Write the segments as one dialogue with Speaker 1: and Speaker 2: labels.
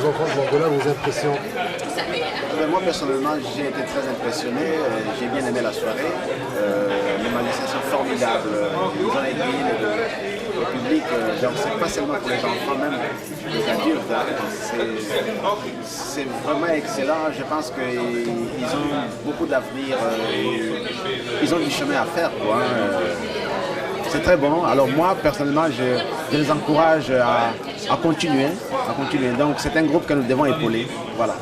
Speaker 1: aux enfants de l'Angola, vos impressions?
Speaker 2: Moi personnellement j'ai été très impressionné, j'ai bien aimé la soirée, les magiciens sont formidables, ils ont aidé le public, c'est pas seulement pour les enfants, même les adultes, c'est vraiment excellent, je pense qu'ils ont beaucoup d'avenir, ils ont du chemin à faire, quoi, c'est très bon. Alors moi personnellement je les encourage à continuer, donc c'est un groupe que nous devons épauler, voilà.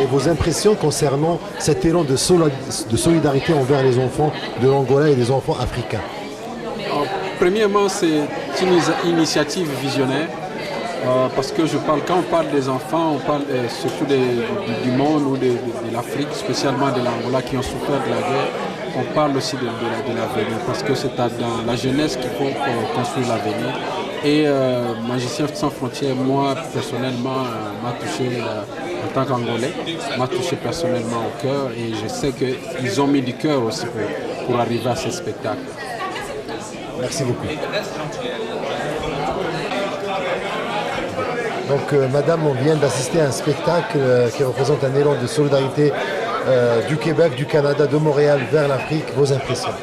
Speaker 1: Et vos impressions concernant cet élan de solidarité envers les enfants de l'Angola et les enfants africains?
Speaker 3: Premièrement, c'est une initiative visionnaire parce que quand on parle des enfants, on parle surtout du monde ou de l'Afrique, spécialement de l'Angola qui ont souffert de la guerre. On parle aussi de l'avenir parce que c'est dans la jeunesse qu'il faut construire l'avenir. Et Magiciens sans frontières, moi personnellement, m'a touché en tant qu'Angolais, m'a touché personnellement au cœur et je sais qu'ils ont mis du cœur aussi pour arriver à ce spectacle.
Speaker 1: Merci beaucoup. Donc madame, on vient d'assister à un spectacle qui représente un élan de solidarité du Québec, du Canada, de Montréal vers l'Afrique. Vos impressions?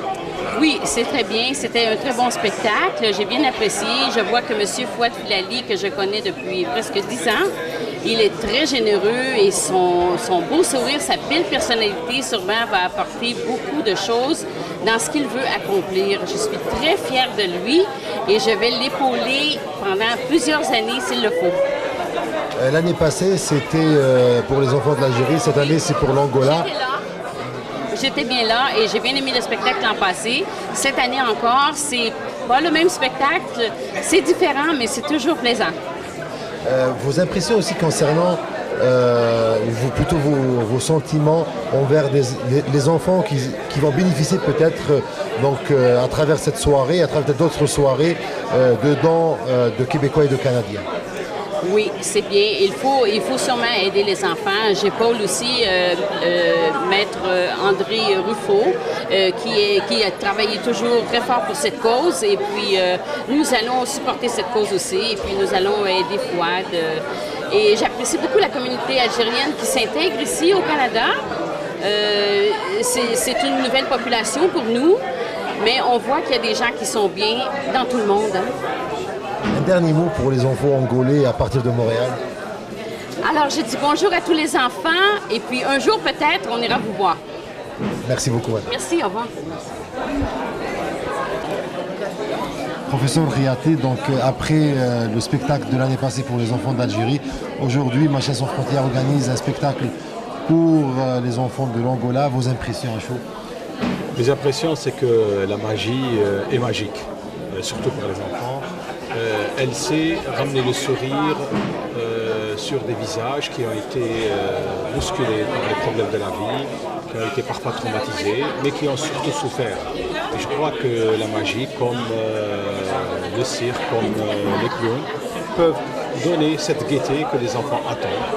Speaker 4: Oui, c'est très bien. C'était un très bon spectacle. J'ai bien apprécié. Je vois que M. Fouad Filali, que je connais depuis presque 10 ans, il est très généreux et son beau sourire, sa belle personnalité, sûrement va apporter beaucoup de choses dans ce qu'il veut accomplir. Je suis très fière de lui et je vais l'épauler pendant plusieurs années s'il le faut.
Speaker 1: L'année passée, c'était pour les enfants de l'Algérie. Cette année, c'est pour l'Angola.
Speaker 4: J'étais bien là et j'ai bien aimé le spectacle l'an passé. Cette année encore, c'est pas le même spectacle, c'est différent, mais c'est toujours plaisant.
Speaker 1: Vos impressions aussi concernant, plutôt vos sentiments envers les enfants qui vont bénéficier peut-être à travers cette soirée, à travers d'autres soirées de dons de Québécois et de Canadiens.
Speaker 4: Oui, c'est bien. Il faut sûrement aider les enfants. J'épaule aussi Maître André Ruffo, qui a travaillé toujours très fort pour cette cause. Et puis, nous allons supporter cette cause aussi. Et puis, nous allons aider Fouad. Et j'apprécie beaucoup la communauté algérienne qui s'intègre ici au Canada. C'est une nouvelle population pour nous, mais on voit qu'il y a des gens qui sont bien dans tout le monde. Hein.
Speaker 1: Un dernier mot pour les enfants angolais à partir de Montréal.
Speaker 4: Alors, je dis bonjour à tous les enfants et puis un jour peut-être, on ira vous voir.
Speaker 1: Merci beaucoup. Madame.
Speaker 4: Merci, au revoir.
Speaker 1: Professeur Riaté, donc après le spectacle de l'année passée pour les enfants d'Algérie, aujourd'hui, Magiciens sans frontières organise un spectacle pour les enfants de l'Angola. Vos impressions à chaud?
Speaker 5: Mes impressions, c'est que la magie est magique, surtout pour les enfants. Elle sait ramener le sourire sur des visages qui ont été bousculés par les problèmes de la vie, qui ont été parfois traumatisés, mais qui ont surtout souffert. Et je crois que la magie, comme le cirque, comme les clowns, peuvent donner cette gaieté que les enfants attendent.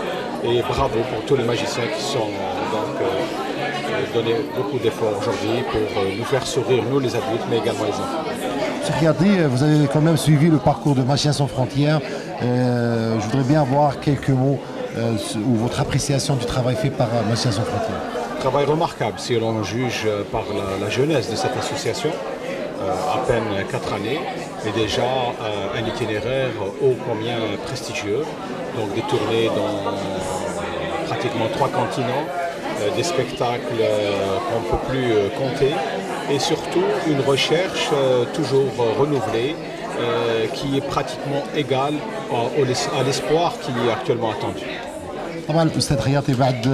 Speaker 5: Et bravo pour tous les magiciens qui sont donné beaucoup d'efforts aujourd'hui pour nous faire sourire, nous les adultes, mais également les enfants.
Speaker 1: Riaté, vous avez quand même suivi le parcours de Magiciens sans frontières. Je voudrais bien avoir quelques mots ou votre appréciation du travail fait par Magiciens sans frontières.
Speaker 5: Travail remarquable si l'on juge par la jeunesse de cette association, à peine 4 années, mais déjà un itinéraire ô combien prestigieux, donc des tournées dans pratiquement 3 continents, des spectacles qu'on ne peut plus compter, et surtout une recherche toujours renouvelée qui est pratiquement égale à l'espoir qui est actuellement attendu.
Speaker 1: طبعا الاستاذ خياطي بعد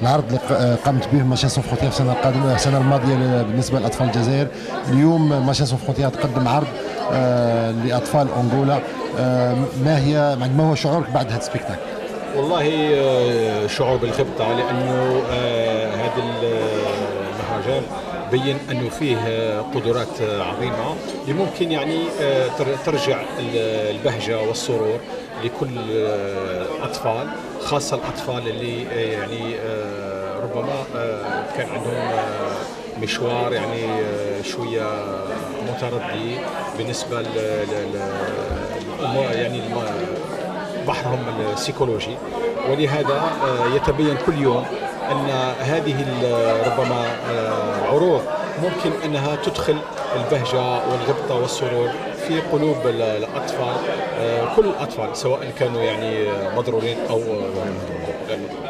Speaker 1: العرض اللي قامت به ماشين سون فrontières السنه القادمه السنه الماضيه بالنسبه لاطفال الجزائر، اليوم ماشين سون فrontières تقدم عرض لاطفال انغولا. ما هو شعورك بعد هذا السبيكتاكل؟
Speaker 5: والله شعور بالغبطه لانه هذا المهرجان بين انه فيه قدرات عظيمه اللي ممكن يعني ترجع البهجه والسرور لكل الاطفال، خاصه الاطفال اللي يعني ربما كان عندهم مشوار يعني شويه متردي بالنسبه يعني بحرهم السيكولوجي. ولهذا يتبين كل يوم أن هذه ربما عروض ممكن أنها تدخل البهجة والغبطة والسرور في قلوب الأطفال، كل الأطفال سواء كانوا يعني مضرورين أو غير مضرورين.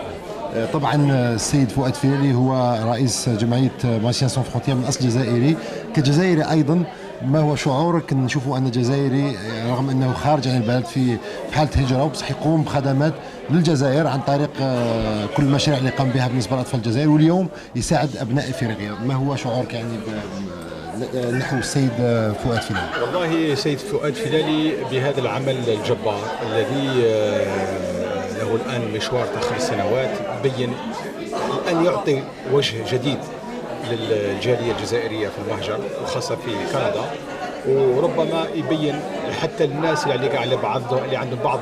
Speaker 1: طبعا السيد فؤاد فيلالي هو رئيس جمعية ماجيسيان سون فرونتيير من أصل جزائري. كجزائري أيضا ما هو شعورك نشوفوا أن جزائري رغم أنه خارج عن البلد في حالة هجرة وبصح يقوم بخدمات للجزائر عن طريق كل المشاريع اللي قام بها بالنسبة لأطفال الجزائر واليوم يساعد أبناء إفريقيا. ما هو شعورك يعني نحو السيد فؤاد فيلالي؟
Speaker 5: والله سيد فؤاد فيلالي بهذا العمل الجبار الذي له الآن مشوار 5 سنوات بين أن يعطي وجه جديد للجالية الجزائرية في المهجر وخاصة في كندا، وربما يبين حتى الناس اللي عندهم بعض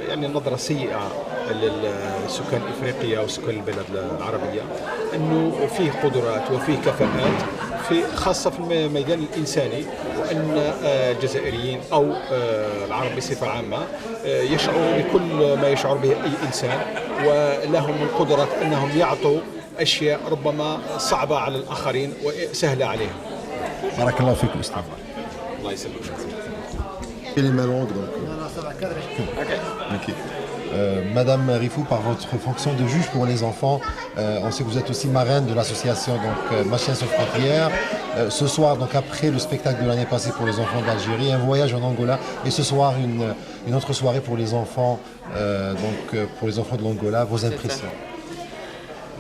Speaker 5: يعني النظرة سيئة للسكان إفريقيا وسكان البلاد العربية أنه فيه قدرات وفيه كفاءات خاصة في الميدان الإنساني، وأن الجزائريين أو العرب بصفة عامة يشعروا بكل ما يشعر به أي إنسان، ولهم القدرة أنهم يعطوا أشياء ربما صعبة على الآخرين وسهلة عليهم.
Speaker 1: بارك الله فيك أستاذ.
Speaker 5: الله يسلمك.
Speaker 1: Madame Rifou, par votre fonction de juge pour les enfants, on sait que vous êtes aussi marraine de l'association Machiens sans frontières. Ce soir, donc après le spectacle de l'année passée pour les enfants d'Algérie, un voyage en Angola, et ce soir une autre soirée pour les enfants, pour les enfants de l'Angola. Vos impressions?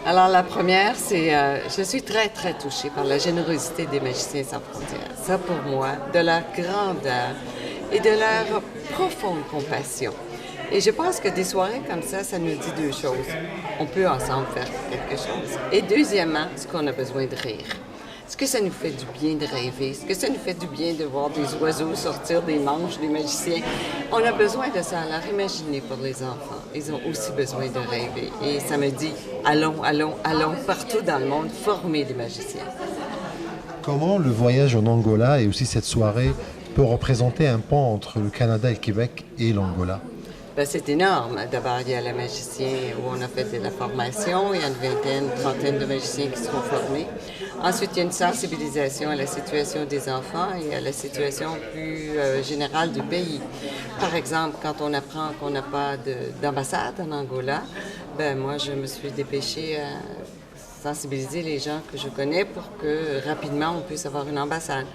Speaker 6: Alors la première, c'est je suis très très touchée par la générosité des Magiciens sans frontières. Ça pour moi, de leur grandeur et de leur profonde compassion. Et je pense que des soirées comme ça nous dit 2 choses. On peut ensemble faire quelque chose. Et deuxièmement, est-ce qu'on a besoin de rire? Est-ce que ça nous fait du bien de rêver? Est-ce que ça nous fait du bien de voir des oiseaux sortir des manches des magiciens? On a besoin de ça. Alors imaginez pour les enfants. Ils ont aussi besoin de rêver. Et ça me dit, allons, allons, allons, partout dans le monde, former des magiciens.
Speaker 1: Comment le voyage en Angola et aussi cette soirée peut représenter un pont entre le Canada et le Québec et l'Angola?
Speaker 6: Ben, c'est énorme. D'abord, il y a les magiciens où on a fait de la formation. Il y a une vingtaine, trentaine de magiciens qui seront formés. Ensuite, il y a une sensibilisation à la situation des enfants et à la situation plus générale du pays. Par exemple, quand on apprend qu'on n'a pas d'ambassade en Angola, ben moi, je me suis dépêchée à sensibiliser les gens que je connais pour que rapidement on puisse avoir une ambassade.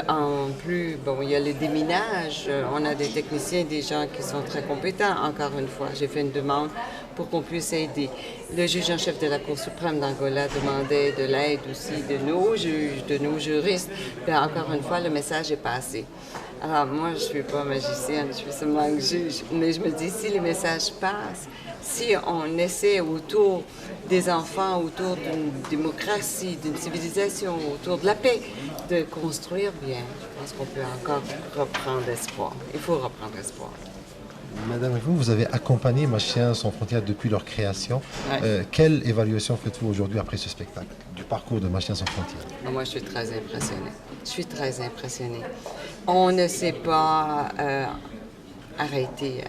Speaker 6: En plus, bon, il y a le déminage, on a des techniciens, des gens qui sont très compétents. Encore une fois, j'ai fait une demande pour qu'on puisse aider. Le juge en chef de la Cour suprême d'Angola demandait de l'aide aussi de nos juges, de nos juristes. Puis encore une fois, le message est passé. Alors moi, je ne suis pas magicienne, je suis seulement juge, mais je me dis, si les messages passent, si on essaie autour des enfants, autour d'une démocratie, d'une civilisation, autour de la paix, de construire bien, je pense qu'on peut encore reprendre espoir. Il faut reprendre espoir.
Speaker 1: Madame, vous avez accompagné Machiens sans frontières depuis leur création. Ouais. Quelle évaluation faites-vous aujourd'hui après ce spectacle, du parcours de Machiens sans frontières?
Speaker 6: Moi, je suis très impressionnée. Je suis très impressionnée. On ne s'est pas arrêté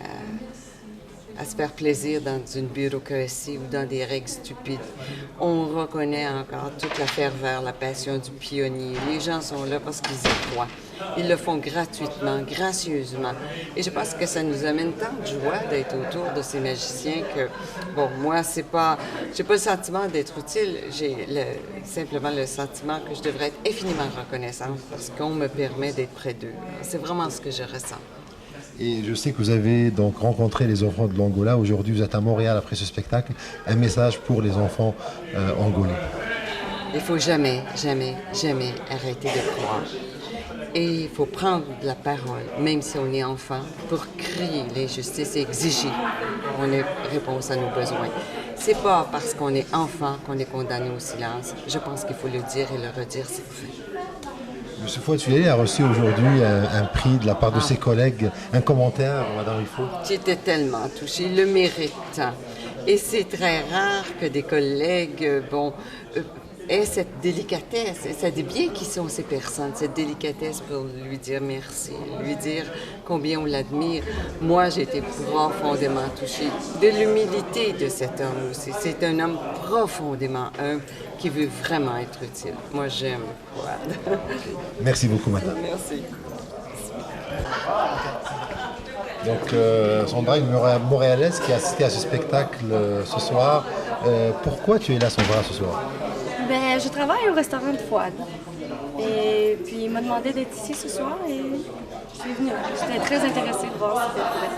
Speaker 6: à se faire plaisir dans une bureaucratie ou dans des règles stupides. On reconnaît encore toute la ferveur, la passion du pionnier. Les gens sont là parce qu'ils y croient. Ils le font gratuitement, gracieusement. Et je pense que ça nous amène tant de joie d'être autour de ces magiciens que, bon, moi, j'ai pas le sentiment d'être utile. J'ai simplement le sentiment que je devrais être infiniment reconnaissante parce qu'on me permet d'être près d'eux. C'est vraiment ce que je ressens.
Speaker 1: Et je sais que vous avez donc rencontré les enfants de l'Angola. Aujourd'hui, vous êtes à Montréal après ce spectacle. Un message pour les enfants angolais.
Speaker 6: Il ne faut jamais, jamais, jamais arrêter de croire. Et il faut prendre de la parole, même si on est enfant, pour crier l'injustice et exiger qu'on ait réponse à nos besoins. C'est pas parce qu'on est enfant qu'on est condamné au silence. Je pense qu'il faut le dire et le redire, c'est vrai.
Speaker 1: M. Fouad Fiyali a reçu aujourd'hui un prix de la part de ses collègues. Un commentaire, Madame Rifou?
Speaker 6: J'étais tellement touchée, il le mérite. Et c'est très rare que des collègues ait cette délicatesse. Et ça dit bien qui sont ces personnes, cette délicatesse pour lui dire merci, lui dire combien on l'admire. Moi, j'ai été profondément touchée de l'humilité de cet homme aussi. C'est un homme profondément humble qui veut vraiment être utile. Moi, j'aime Fouad.
Speaker 1: Merci beaucoup, madame.
Speaker 6: Merci.
Speaker 1: Donc, Sandra, une Montréalaise qui a assisté à ce spectacle ce soir. Pourquoi tu es là, Sandra, ce soir?
Speaker 7: Ben, je travaille au restaurant de Fouad. Et puis, il m'a demandé d'être ici ce soir et je suis venue. J'étais très intéressée de voir si c'était vrai.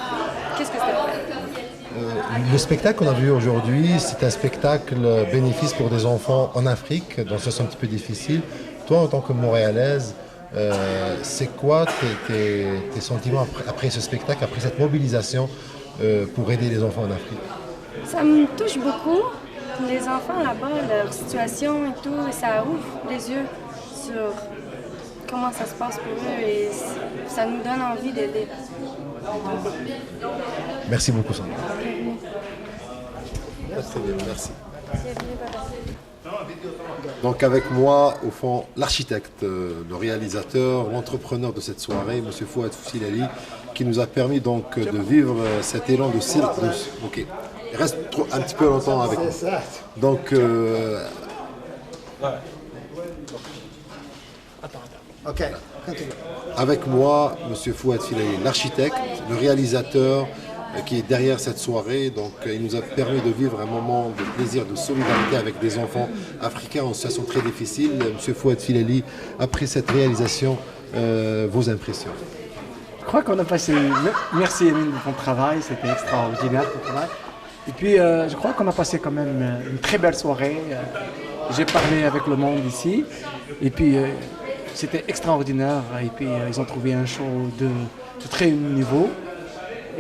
Speaker 7: Qu'est-ce que c'était vrai?
Speaker 1: Le spectacle qu'on a vu aujourd'hui, c'est un spectacle bénéfice pour des enfants en Afrique, dans une situation un petit peu difficile. Toi, en tant que Montréalaise, c'est quoi tes sentiments après ce spectacle, après cette mobilisation pour aider les enfants en Afrique?
Speaker 7: Ça me touche beaucoup. Les enfants là-bas, leur situation et tout, ça ouvre les yeux sur comment ça se passe pour eux et ça nous donne envie d'aider.
Speaker 1: Merci beaucoup, Sandra. Merci. Donc avec moi, au fond, l'architecte, le réalisateur, l'entrepreneur de cette soirée, M. Fouad Filali, qui nous a permis donc de vivre cet élan de cirque. Ok, il reste un petit peu longtemps avec nous. Donc, avec moi, M. Fouad Filali, l'architecte, le réalisateur, qui est derrière cette soirée. Donc, il nous a permis de vivre un moment de plaisir, de solidarité avec des enfants africains en situation très difficile. Monsieur Fouad Filali, après cette réalisation, vos impressions?
Speaker 8: Je crois qu'on a passé... Merci Émile de ton travail, c'était extraordinaire ton travail. Et puis, je crois qu'on a passé quand même une très belle soirée. J'ai parlé avec le monde ici. Et puis, c'était extraordinaire. Et puis, ils ont trouvé un show de très haut niveau.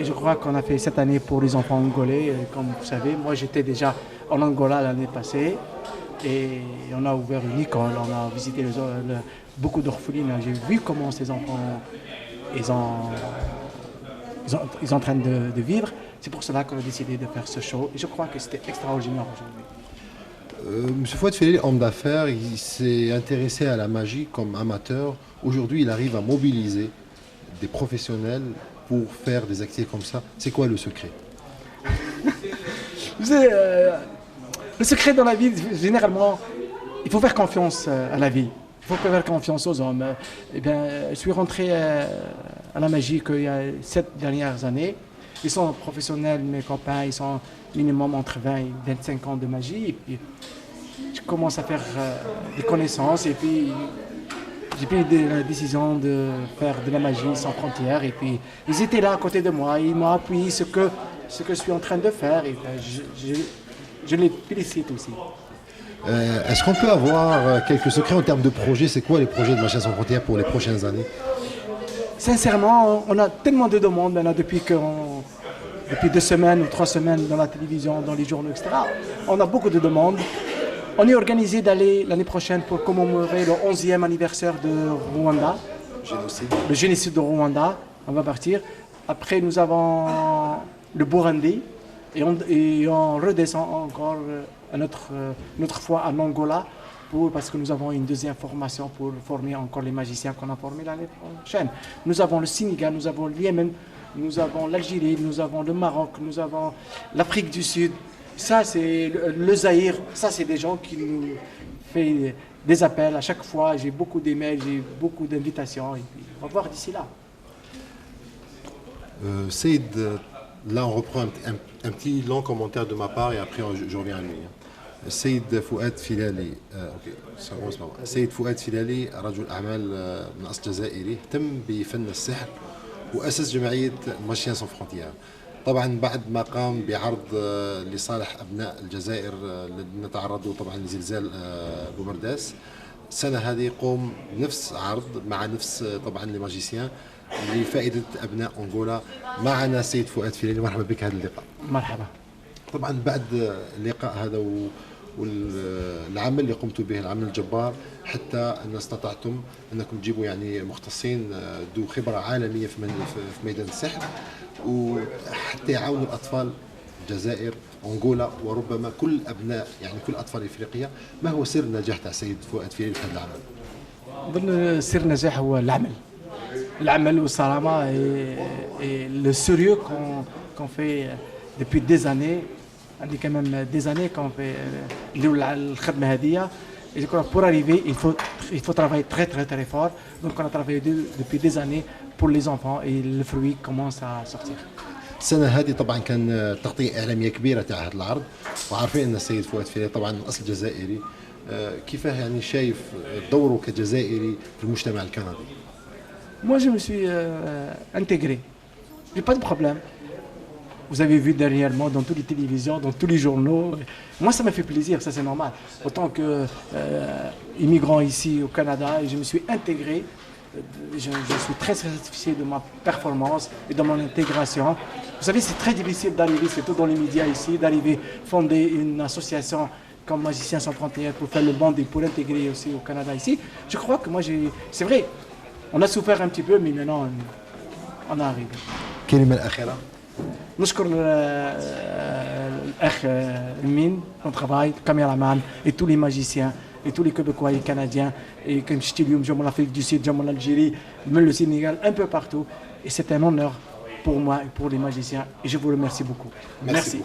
Speaker 8: Et je crois qu'on a fait cette année pour les enfants angolais. Comme vous savez, moi j'étais déjà en Angola l'année passée. Et on a ouvert une école, on a visité beaucoup d'orphelines. J'ai vu comment ces enfants, ils sont en train de vivre. C'est pour cela qu'on a décidé de faire ce show. Et je crois que c'était extraordinaire aujourd'hui.
Speaker 1: Monsieur Fouad Filali, homme d'affaires, il s'est intéressé à la magie comme amateur. Aujourd'hui, il arrive à mobiliser des professionnels pour faire des activités comme ça. C'est quoi le secret?
Speaker 8: Vous savez, le secret dans la vie, généralement, il faut faire confiance à la vie. Il faut faire confiance aux hommes. Eh bien, je suis rentré à la magie il y a 7 dernières années. Ils sont professionnels, mes copains, ils sont minimum entre 20 et 25 ans de magie. Et puis, je commence à faire des connaissances et puis j'ai pris la décision de faire de la magie sans frontières. Et puis, ils étaient là à côté de moi, ils m'ont appuyé ce que je suis en train de faire. Et je les félicite aussi.
Speaker 1: Est-ce qu'on peut avoir quelques secrets en termes de projets? C'est quoi les projets de Magie sans frontières pour les prochaines années?
Speaker 8: Sincèrement, on a tellement de demandes maintenant depuis 2 semaines ou 3 semaines dans la télévision, dans les journaux, etc. On a beaucoup de demandes. On est organisé d'aller l'année prochaine pour commémorer le 11e anniversaire de Rwanda. Le génocide de Rwanda. On va partir. Après, nous avons le Burundi. Et on redescend encore une autre fois en Angola parce que nous avons une deuxième formation pour former encore les magiciens qu'on a formés l'année prochaine. Nous avons le Sénégal, nous avons le Yémen, nous avons l'Algérie, nous avons le Maroc, nous avons l'Afrique du Sud. Ça, c'est le Zaïre. Ça, c'est des gens qui nous font des appels à chaque fois. J'ai beaucoup d'emails, j'ai beaucoup d'invitations. Et puis, on va voir d'ici là.
Speaker 1: Saïd, là, on reprend un petit long commentaire de ma part et après, je reviens à lui. السيد فؤاد فيلالي السيد فؤاد فيلالي رجل أعمال من أصل جزائري اهتم بفن السحر وأسس جمعية ماجيسيان سون فرونتيير. طبعا بعد ما قام بعرض لصالح أبناء الجزائر الذين تعرضوا طبعا لزلزال بومرداس، السنة هذه يقوم بنفس عرض مع نفس طبعا لماجيسيان لفائدة أبناء أنغولا. معنا السيد فؤاد فيلالي، مرحبا بك هذا اللقاء.
Speaker 8: مرحبا.
Speaker 1: طبعا بعد اللقاء هذا والعمل اللي قمتوا به، العمل الجبار، حتى ان استطعتم انكم تجيبوا يعني مختصين ذو خبره عالميه في ميدان السحر وحتى يعاونوا الاطفال الجزائر أنغولا وربما كل أبناء يعني كل أطفال إفريقيا. ما هو سر نجاح تاع السيد فؤاد فيلالي في هذا العمل؟
Speaker 8: أظن سر النجاح هو العمل والصرامة et le sérieux qu'on fait depuis des années. عندي quand même des années qu'on fait الخدمة هذه. Et je crois pour arriver, il faut travailler très très très fort. Donc on a travaillé depuis des années pour les enfants et le fruit commence à sortir.
Speaker 1: السنة هذه طبعا كان تغطية إعلامية كبيرة تاع هذا العرض، وعارفين أن السيد فؤاد فيلالي طبعا من أصل جزائري. كيفاه يعني شايف دوره كجزائري في المجتمع الكندي؟
Speaker 8: Moi je me suis intégré. J'ai pas de problème. Vous avez vu dernièrement dans toutes les télévisions, dans tous les journaux. Moi, ça me fait plaisir, ça c'est normal. Autant que immigrant ici au Canada, et je me suis intégré. Je suis très satisfait de ma performance et de mon intégration. Vous savez, c'est très difficile d'arriver, surtout dans les médias ici, d'arriver fonder une association comme Magiciens 131 pour faire le bandit, pour intégrer aussi au Canada ici. Je crois que moi, c'est vrai, on a souffert un petit peu, mais maintenant, on arrive.
Speaker 1: كلمة الأخيرة.
Speaker 8: نشكر الأخ مين on travaille, caméraman et tous les magiciens et tous les Québécois et Canadiens et comme je t'ai dit, en Afrique du Sud, en Algérie, même le Sénégal, un peu partout. Et c'est un honneur pour moi et pour les magiciens et je vous remercie beaucoup. Merci.